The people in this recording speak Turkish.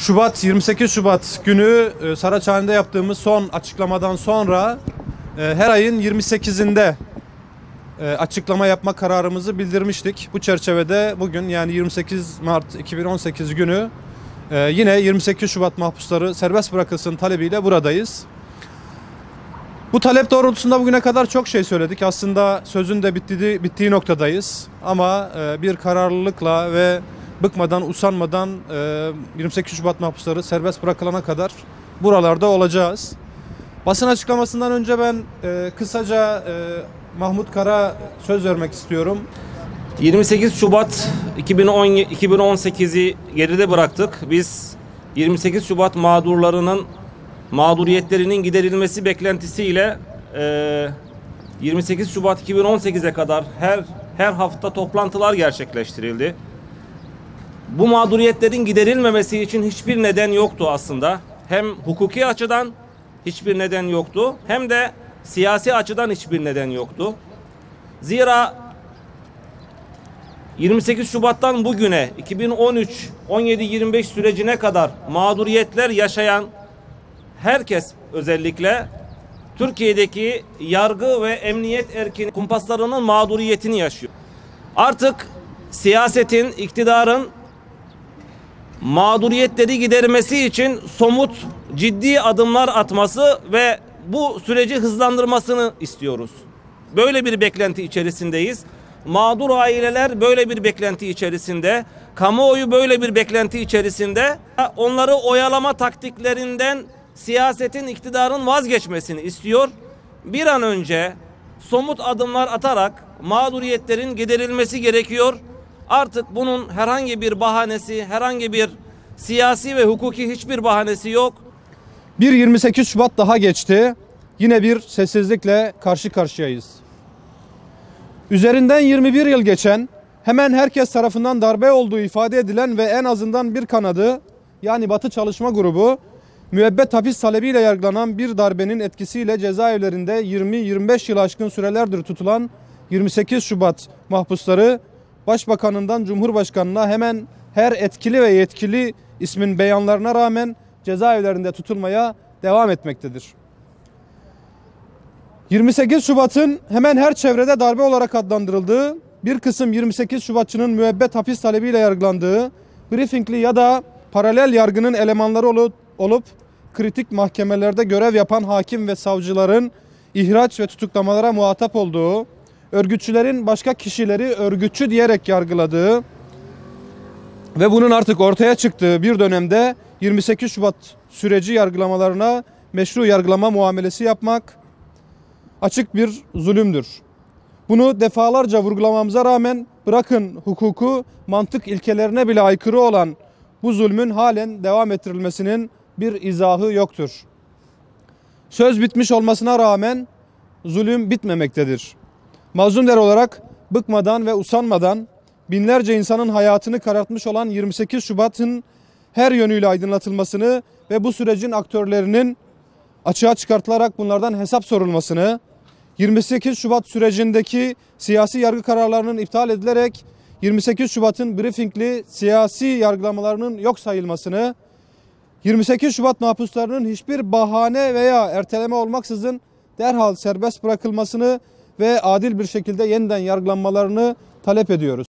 28 Şubat günü Saraçhane'de yaptığımız son açıklamadan sonra her ayın 28'inde açıklama yapma kararımızı bildirmiştik. Bu çerçevede bugün yani 28 Mart 2018 günü yine 28 Şubat mahpusları serbest bırakılsın talebiyle buradayız. Bu talep doğrultusunda bugüne kadar çok şey söyledik. Aslında sözün de bittiği noktadayız. Ama bir kararlılıkla ve bıkmadan, usanmadan 28 Şubat mahpusları serbest bırakılana kadar buralarda olacağız. Basın açıklamasından önce ben kısaca Mahmut Kara söz vermek istiyorum. 28 Şubat 2018'i geride bıraktık. Biz 28 Şubat mağduriyetlerinin giderilmesi beklentisiyle 28 Şubat 2018'e kadar her hafta toplantılar gerçekleştirildi. Bu mağduriyetlerin giderilmemesi için hiçbir neden yoktu aslında. Hem hukuki açıdan hiçbir neden yoktu, hem de siyasi açıdan hiçbir neden yoktu. Zira 28 Şubat'tan bugüne 2013-17-25 sürecine kadar mağduriyetler yaşayan herkes, özellikle Türkiye'deki yargı ve emniyet erkinin kumpaslarının mağduriyetini yaşıyor. Artık siyasetin, iktidarın mağduriyetleri gidermesi için somut, ciddi adımlar atması ve bu süreci hızlandırmasını istiyoruz. Böyle bir beklenti içerisindeyiz. Mağdur aileler böyle bir beklenti içerisinde, kamuoyu böyle bir beklenti içerisinde. Onları oyalama taktiklerinden siyasetin, iktidarın vazgeçmesini istiyor. Bir an önce somut adımlar atarak mağduriyetlerin giderilmesi gerekiyor. Artık bunun herhangi bir bahanesi, herhangi bir siyasi ve hukuki hiçbir bahanesi yok. Bir 28 Şubat daha geçti. Yine bir sessizlikle karşı karşıyayız. Üzerinden 21 yıl geçen, hemen herkes tarafından darbe olduğu ifade edilen ve en azından bir kanadı, yani Batı Çalışma Grubu, müebbet hapis talebiyle yargılanan bir darbenin etkisiyle cezaevlerinde 20-25 yıl aşkın sürelerdir tutulan 28 Şubat mahpusları, Başbakanından Cumhurbaşkanına hemen her etkili ve yetkili ismin beyanlarına rağmen cezaevlerinde tutulmaya devam etmektedir. 28 Şubat'ın hemen her çevrede darbe olarak adlandırıldığı, bir kısım 28 Şubatçının müebbet hapis talebiyle yargılandığı, briefingli ya da paralel yargının elemanları olup kritik mahkemelerde görev yapan hakim ve savcıların ihraç ve tutuklamalara muhatap olduğu, örgütçülerin başka kişileri örgütçü diyerek yargıladığı ve bunun artık ortaya çıktığı bir dönemde 28 Şubat süreci yargılamalarına meşru yargılama muamelesi yapmak açık bir zulümdür. Bunu defalarca vurgulamamıza rağmen bırakın hukuku, mantık ilkelerine bile aykırı olan bu zulmün halen devam ettirilmesinin bir izahı yoktur. Söz bitmiş olmasına rağmen zulüm bitmemektedir. Mazlumlar olarak bıkmadan ve usanmadan binlerce insanın hayatını karartmış olan 28 Şubat'ın her yönüyle aydınlatılmasını ve bu sürecin aktörlerinin açığa çıkartılarak bunlardan hesap sorulmasını, 28 Şubat sürecindeki siyasi yargı kararlarının iptal edilerek 28 Şubat'ın briefingli siyasi yargılamalarının yok sayılmasını, 28 Şubat mahpuslarının hiçbir bahane veya erteleme olmaksızın derhal serbest bırakılmasını ve adil bir şekilde yeniden yargılanmalarını talep ediyoruz.